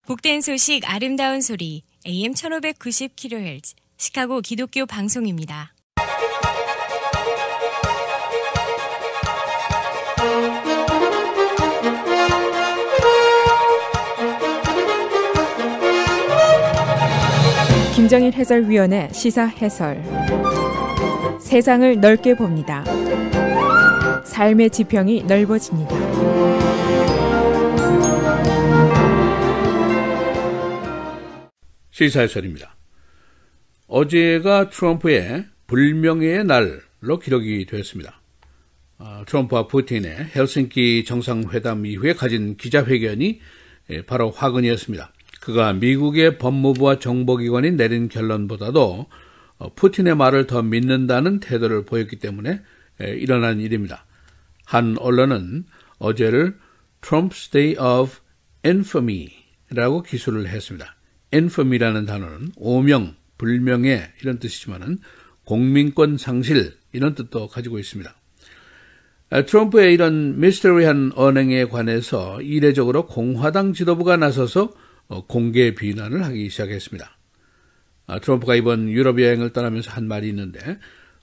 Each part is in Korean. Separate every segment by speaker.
Speaker 1: 복된 소식 아름다운 소리 AM 1590kHz 시카고 기독교 방송입니다.
Speaker 2: 김정일 해설위원의 시사 해설. 세상을 넓게 봅니다. 삶의 지평이 넓어집니다.
Speaker 3: 시사 해설입니다. 어제가 트럼프의 불명예의 날로 기록이 되었습니다. 트럼프와 푸틴의 헬싱키 정상회담 이후에 가진 기자회견이 바로 화근이었습니다. 그가 미국의 법무부와 정보기관이 내린 결론보다도 푸틴의 말을 더 믿는다는 태도를 보였기 때문에 일어난 일입니다. 한 언론은 어제를 Trump's Day of Infamy라고 기술을 했습니다. Infamy라는 단어는 오명, 불명예 이런 뜻이지만은 공민권 상실 이런 뜻도 가지고 있습니다. 트럼프의 이런 미스터리한 언행에 관해서 이례적으로 공화당 지도부가 나서서 공개 비난을 하기 시작했습니다. 트럼프가 이번 유럽 여행을 떠나면서 한 말이 있는데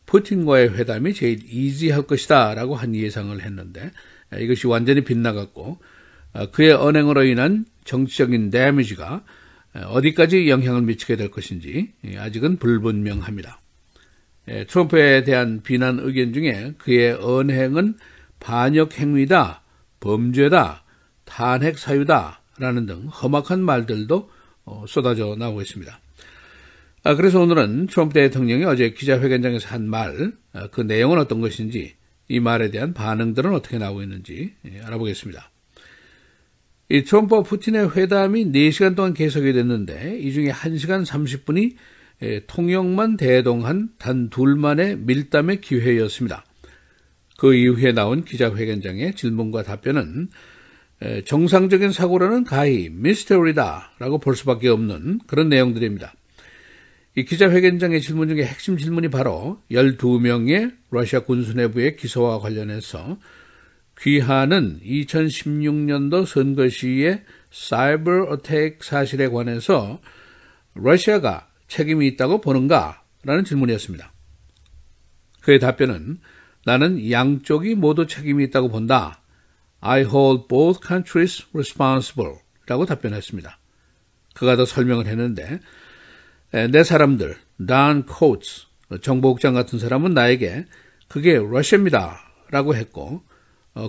Speaker 3: 푸틴과의 회담이 제일 이지할 것이다 라고 한 예상을 했는데 이것이 완전히 빗나갔고 그의 언행으로 인한 정치적인 데미지가 어디까지 영향을 미치게 될 것인지 아직은 불분명합니다. 트럼프에 대한 비난 의견 중에 그의 언행은 반역 행위다, 범죄다, 탄핵 사유다 라는 등 험악한 말들도 쏟아져 나오고 있습니다. 그래서 오늘은 트럼프 대통령이 어제 기자회견장에서 한 말, 그 내용은 어떤 것인지, 이 말에 대한 반응들은 어떻게 나오고 있는지 알아보겠습니다. 이 트럼프와 푸틴의 회담이 4시간 동안 계속이 됐는데 이 중에 1시간 30분이 통역만 대동한 단 둘만의 밀담의 기회였습니다. 그 이후에 나온 기자회견장의 질문과 답변은 정상적인 사고로는 가히 미스터리다라고 볼 수밖에 없는 그런 내용들입니다. 이 기자회견장의 질문 중에 핵심 질문이 바로 12명의 러시아 군수 내부의 기소와 관련해서 귀하는 2016년도 선거 시의 사이버 어택 사실에 관해서 러시아가 책임이 있다고 보는가? 라는 질문이었습니다. 그의 답변은 나는 양쪽이 모두 책임이 있다고 본다. I hold both countries responsible 라고 답변했습니다. 그가 더 설명을 했는데 내 사람들, 단 코츠, 정보국장 같은 사람은 나에게 그게 러시아입니다 라고 했고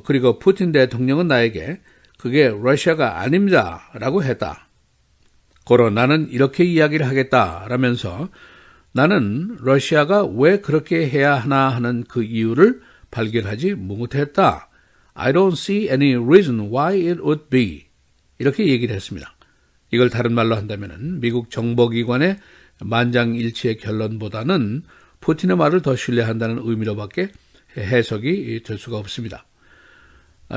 Speaker 3: 그리고 푸틴 대통령은 나에게 그게 러시아가 아닙니다 라고 했다. 고로 나는 이렇게 이야기를 하겠다 라면서 나는 러시아가 왜 그렇게 해야 하나 하는 그 이유를 발견하지 못했다. I don't see any reason why it would be. 이렇게 얘기를 했습니다. 이걸 다른 말로 한다면 미국 정보기관의 만장일치의 결론보다는 푸틴의 말을 더 신뢰한다는 의미로밖에 해석이 될 수가 없습니다.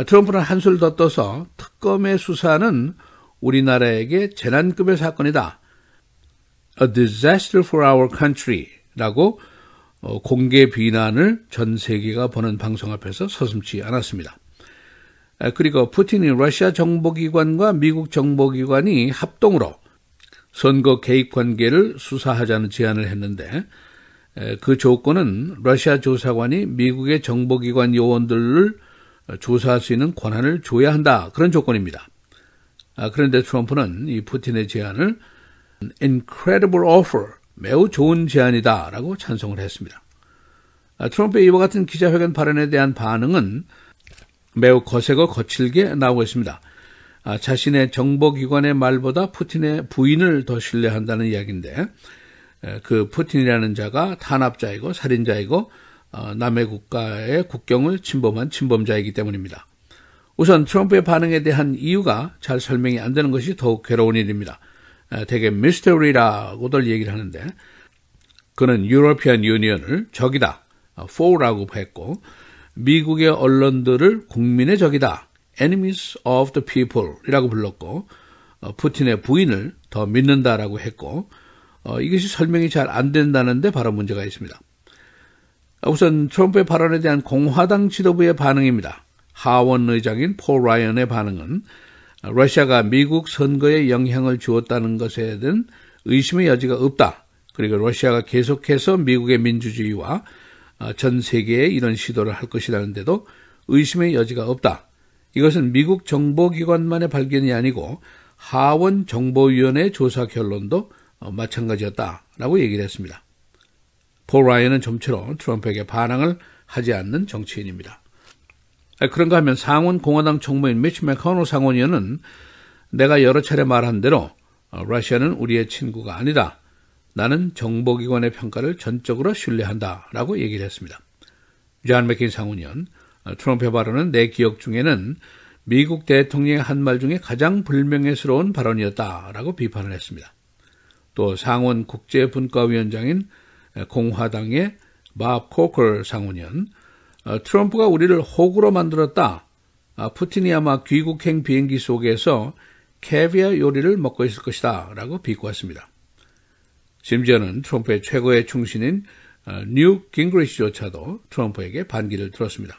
Speaker 3: 트럼프는 한술 더 떠서 특검의 수사는 우리나라에게 재난급의 사건이다. A disaster for our country 라고 공개 비난을 전 세계가 보는 방송 앞에서 서슴지 않았습니다. 그리고 푸틴이 러시아 정보기관과 미국 정보기관이 합동으로 선거 개입 관계를 수사하자는 제안을 했는데 그 조건은 러시아 조사관이 미국의 정보기관 요원들을 조사할 수 있는 권한을 줘야 한다. 그런 조건입니다. 그런데 트럼프는 이 푸틴의 제안을 incredible offer, 매우 좋은 제안이다 라고 찬송을 했습니다. 트럼프의 이와 같은 기자회견 발언에 대한 반응은 매우 거세고 거칠게 나오고 있습니다. 자신의 정보기관의 말보다 푸틴의 부인을 더 신뢰한다는 이야기인데 그 푸틴이라는 자가 탄압자이고 살인자이고 남의 국가의 국경을 침범한 침범자이기 때문입니다. 우선 트럼프의 반응에 대한 이유가 잘 설명이 안 되는 것이 더욱 괴로운 일입니다. 되게 미스터리라고들 얘기를 하는데 그는 유로피안 유니언을 적이다, foe라고 했고 미국의 언론들을 국민의 적이다, enemies of the people 이라고 불렀고 푸틴의 부인을 더 믿는다라고 했고 이것이 설명이 잘 안 된다는데 바로 문제가 있습니다. 우선 트럼프의 발언에 대한 공화당 지도부의 반응입니다. 하원 의장인 폴 라이언의 반응은 러시아가 미국 선거에 영향을 주었다는 것에 대한 의심의 여지가 없다. 그리고 러시아가 계속해서 미국의 민주주의와 전 세계에 이런 시도를 할 것이라는데도 의심의 여지가 없다. 이것은 미국 정보기관만의 발견이 아니고 하원 정보위원회 조사 결론도 마찬가지였다라고 얘기를 했습니다. 폴 라이언은 좀처럼 트럼프에게 반항을 하지 않는 정치인입니다. 그런가 하면 상원 공화당 총무인 미치 맥코넬 상원의원은 내가 여러 차례 말한 대로 러시아는 우리의 친구가 아니다. 나는 정보기관의 평가를 전적으로 신뢰한다 라고 얘기를 했습니다. 존 맥케인 상원의원, 트럼프의 발언은 내 기억 중에는 미국 대통령의 한 말 중에 가장 불명예스러운 발언이었다라고 비판을 했습니다. 또 상원 국제분과위원장인 공화당의 밥 코커 상원의원, 트럼프가 우리를 호구로 만들었다. 푸틴이 아마 귀국행 비행기 속에서 캐비아 요리를 먹고 있을 것이다 라고 비꼬았습니다. 심지어는 트럼프의 최고의 충신인 뉴 깅그리시조차도 트럼프에게 반기를 들었습니다.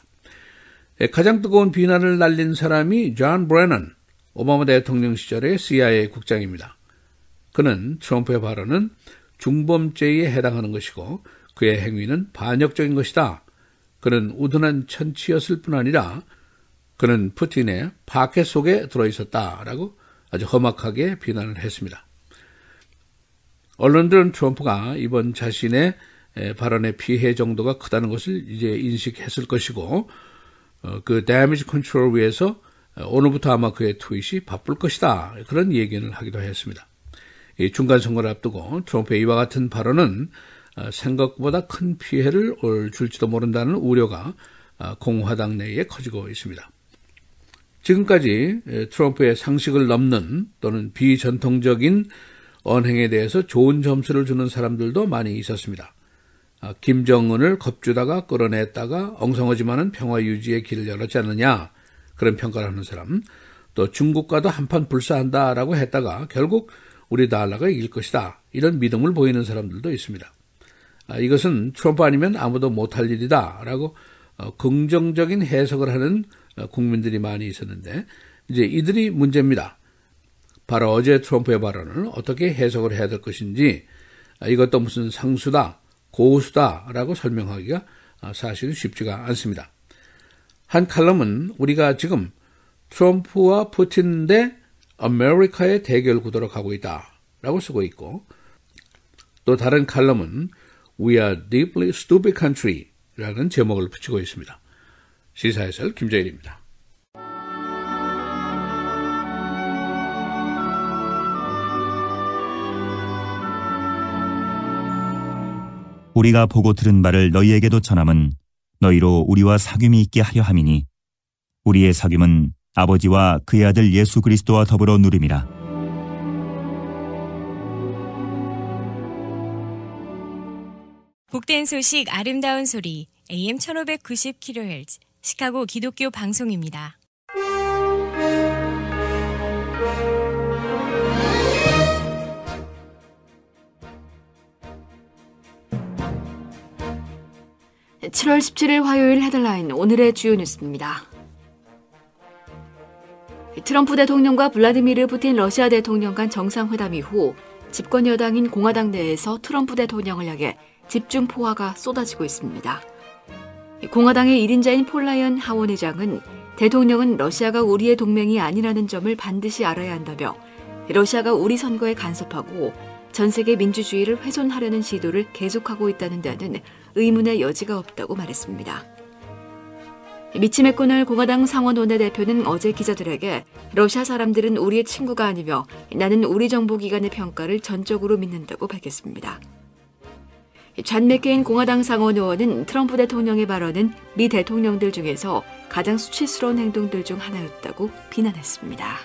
Speaker 3: 가장 뜨거운 비난을 날린 사람이 존 브래넌, 오바마 대통령 시절의 CIA 국장입니다. 그는 트럼프의 발언은 중범죄에 해당하는 것이고 그의 행위는 반역적인 것이다. 그는 우둔한 천치였을 뿐 아니라 그는 푸틴의 파켓 속에 들어있었다라고 아주 험악하게 비난을 했습니다. 언론들은 트럼프가 이번 자신의 발언의 피해 정도가 크다는 것을 이제 인식했을 것이고 그 데미지 컨트롤을 위해서 오늘부터 아마 그의 트윗이 바쁠 것이다. 그런 얘기를 하기도 했습니다. 이 중간 선거를 앞두고 트럼프의 이와 같은 발언은 생각보다 큰 피해를 줄지도 모른다는 우려가 공화당 내에 커지고 있습니다. 지금까지 트럼프의 상식을 넘는 또는 비전통적인 언행에 대해서 좋은 점수를 주는 사람들도 많이 있었습니다. 김정은을 겁주다가 끌어냈다가 엉성하지만은 평화 유지의 길을 열었지 않느냐 그런 평가를 하는 사람, 또 중국과도 한판 불사한다라고 했다가 결국 우리 나라가 이길 것이다 이런 믿음을 보이는 사람들도 있습니다. 이것은 트럼프 아니면 아무도 못할 일이다라고 긍정적인 해석을 하는 국민들이 많이 있었는데 이제 이들이 문제입니다. 바로 어제 트럼프의 발언을 어떻게 해석을 해야 될 것인지 이것도 무슨 상수다, 고수다라고 설명하기가 사실은 쉽지가 않습니다. 한 칼럼은 우리가 지금 트럼프와 푸틴 대 아메리카의 대결 구도로 가고 있다라고 쓰고 있고 또 다른 칼럼은 We are deeply stupid country라는 제목을 붙이고 있습니다. 시사해설 김재일입니다.
Speaker 4: 우리가 보고 들은 바를 너희에게도 전함은 너희로 우리와 사귐이 있게 하려 함이니 우리의 사귐은 아버지와 그의 아들 예수 그리스도와 더불어 누림이라.
Speaker 1: 복된 소식 아름다운 소리 AM 1590kHz 시카고 기독교 방송입니다.
Speaker 5: (7월 17일) 화요일 헤드라인 오늘의 주요 뉴스입니다. 트럼프 대통령과 블라디미르 푸틴 러시아 대통령 간 정상회담 이후 집권 여당인 공화당 내에서 트럼프 대통령을 향해 집중 포화가 쏟아지고 있습니다. 공화당의 1인자인 폴 라이언 하원의장은 대통령은 러시아가 우리의 동맹이 아니라는 점을 반드시 알아야 한다며 러시아가 우리 선거에 간섭하고 전 세계 민주주의를 훼손하려는 시도를 계속하고 있다는 데는 의문의 여지가 없다고 말했습니다. 미치 맥코넬 공화당 상원 원내대표는 어제 기자들에게 러시아 사람들은 우리의 친구가 아니며 나는 우리 정보기관의 평가를 전적으로 믿는다고 밝혔습니다. 존 맥케인 공화당 상원 의원은 트럼프 대통령의 발언은 미 대통령들 중에서 가장 수치스러운 행동들 중 하나였다고 비난했습니다.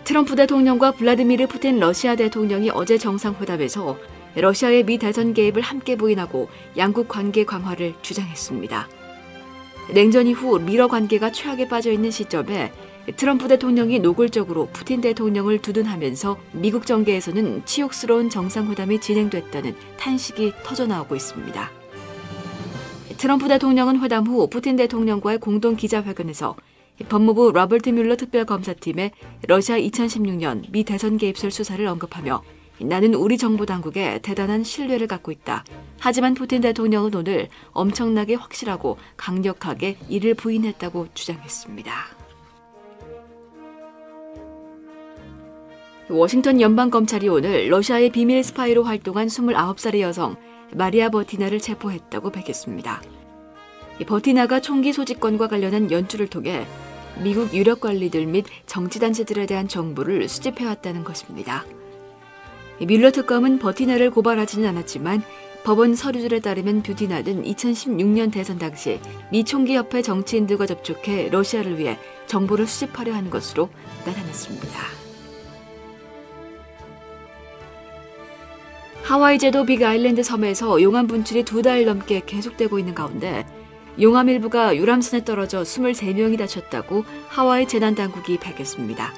Speaker 5: 트럼프 대통령과 블라디미르 푸틴 러시아 대통령이 어제 정상회담에서 러시아의 미 대선 개입을 함께 부인하고 양국 관계 강화를 주장했습니다. 냉전 이후 미러 관계가 최악에 빠져 있는 시점에 트럼프 대통령이 노골적으로 푸틴 대통령을 두둔하면서 미국 정계에서는 치욕스러운 정상회담이 진행됐다는 탄식이 터져나오고 있습니다. 트럼프 대통령은 회담 후 푸틴 대통령과의 공동 기자회견에서 법무부 로버트 뮬러 특별검사팀의 러시아 2016년 미 대선 개입설 수사를 언급하며 나는 우리 정부 당국에 대단한 신뢰를 갖고 있다. 하지만 푸틴 대통령은 오늘 엄청나게 확실하고 강력하게 이를 부인했다고 주장했습니다. 워싱턴 연방검찰이 오늘 러시아의 비밀 스파이로 활동한 29살의 여성 마리아 버티나를 체포했다고 밝혔습니다. 버티나가 총기 소지권과 관련한 연주를 통해 미국 유력 관리들 및 정치단체들에 대한 정보를 수집해왔다는 것입니다. 뮬러 특검은 버티나를 고발하지는 않았지만 법원 서류들에 따르면 뷰티나는 2016년 대선 당시 미 총기협회 정치인들과 접촉해 러시아를 위해 정보를 수집하려 한 것으로 나타났습니다. 하와이 제도 빅아일랜드 섬에서 용암 분출이 2달 넘게 계속되고 있는 가운데 용암 일부가 유람선에 떨어져 23명이 다쳤다고 하와이 재난당국이 밝혔습니다.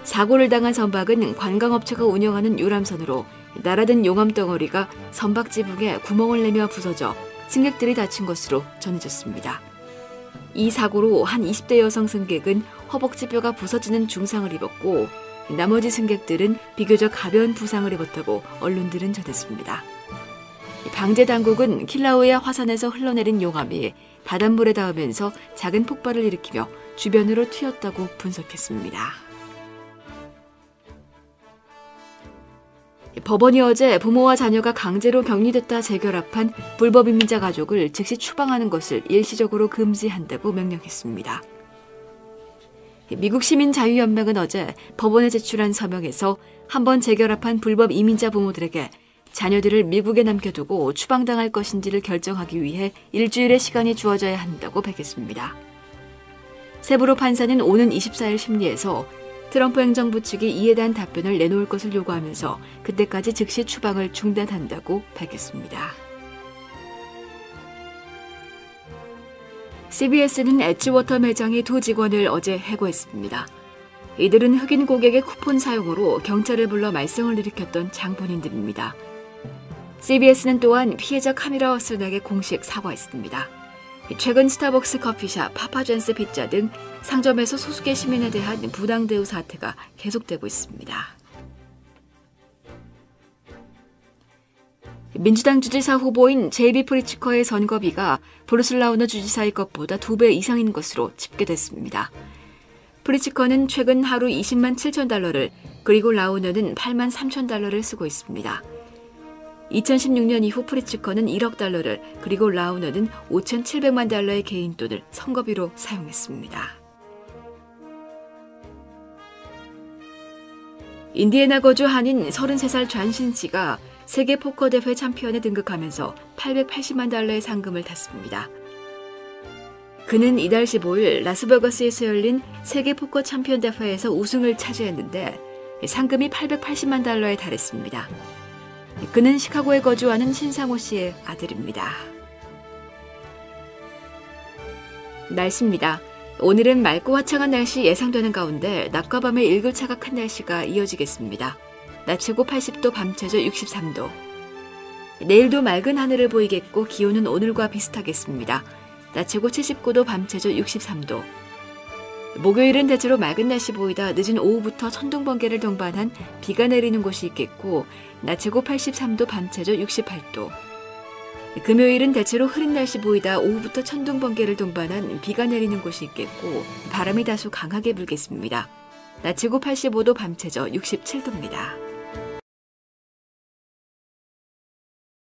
Speaker 5: 사고를 당한 선박은 관광업체가 운영하는 유람선으로 날아든 용암 덩어리가 선박 지붕에 구멍을 내며 부서져 승객들이 다친 것으로 전해졌습니다. 이 사고로 한 20대 여성 승객은 허벅지 뼈가 부서지는 중상을 입었고 나머지 승객들은 비교적 가벼운 부상을 입었다고 언론들은 전했습니다. 방제 당국은 킬라우야 화산에서 흘러내린 용암이 바닷물에 닿으면서 작은 폭발을 일으키며 주변으로 튀었다고 분석했습니다. 법원이 어제 부모와 자녀가 강제로 격리됐다 재결합한 불법 이민자 가족을 즉시 추방하는 것을 일시적으로 금지한다고 명령했습니다. 미국 시민자유연맹은 어제 법원에 제출한 서명에서 한번 재결합한 불법 이민자 부모들에게 자녀들을 미국에 남겨두고 추방당할 것인지를 결정하기 위해 일주일의 시간이 주어져야 한다고 밝혔습니다. 세브로 판사는 오는 24일 심리에서 트럼프 행정부 측이 이에 대한 답변을 내놓을 것을 요구하면서 그때까지 즉시 추방을 중단한다고 밝혔습니다. CBS는 엣지워터 매장의 2 직원을 어제 해고했습니다. 이들은 흑인 고객의 쿠폰 사용으로 경찰을 불러 말썽을 일으켰던 장본인들입니다. CBS는 또한 피해자 카미라 허슬락에 공식 사과했습니다. 최근 스타벅스 커피숍, 파파존스 피자 등 상점에서 소수계 시민에 대한 부당 대우 사태가 계속되고 있습니다. 민주당 주지사 후보인 제이비 프리츠커의 선거비가 브루스 라우너 주지사의 것보다 2배 이상인 것으로 집계됐습니다. 프리츠커는 최근 하루 20만 7천 달러를 그리고 라우너는 8만 3천 달러를 쓰고 있습니다. 2016년 이후 프리츠커는 1억 달러를 그리고 라우너는 5,700만 달러의 개인 돈을 선거비로 사용했습니다. 인디애나 거주 한인 33살 좌신 씨가 세계 포커 대회 챔피언에 등극하면서 880만 달러의 상금을 탔습니다. 그는 이달 15일 라스베가스에서 열린 세계 포커 챔피언 대회에서 우승을 차지했는데 상금이 880만 달러에 달했습니다. 그는 시카고에 거주하는 신상호 씨의 아들입니다. 날씨입니다. 오늘은 맑고 화창한 날씨 예상되는 가운데 낮과 밤에 일교차가 큰 날씨가 이어지겠습니다. 낮 최고 80도, 밤 최저 63도. 내일도 맑은 하늘을 보이겠고 기온은 오늘과 비슷하겠습니다. 낮 최고 79도, 밤 최저 63도. 목요일은 대체로 맑은 날씨 보이다 늦은 오후부터 천둥 번개를 동반한 비가 내리는 곳이 있겠고 낮 최고 83도, 밤 최저 68도. 금요일은 대체로 흐린 날씨 보이다 오후부터 천둥 번개를 동반한 비가 내리는 곳이 있겠고 바람이 다소 강하게 불겠습니다. 낮 최고 85도, 밤 최저 67도입니다.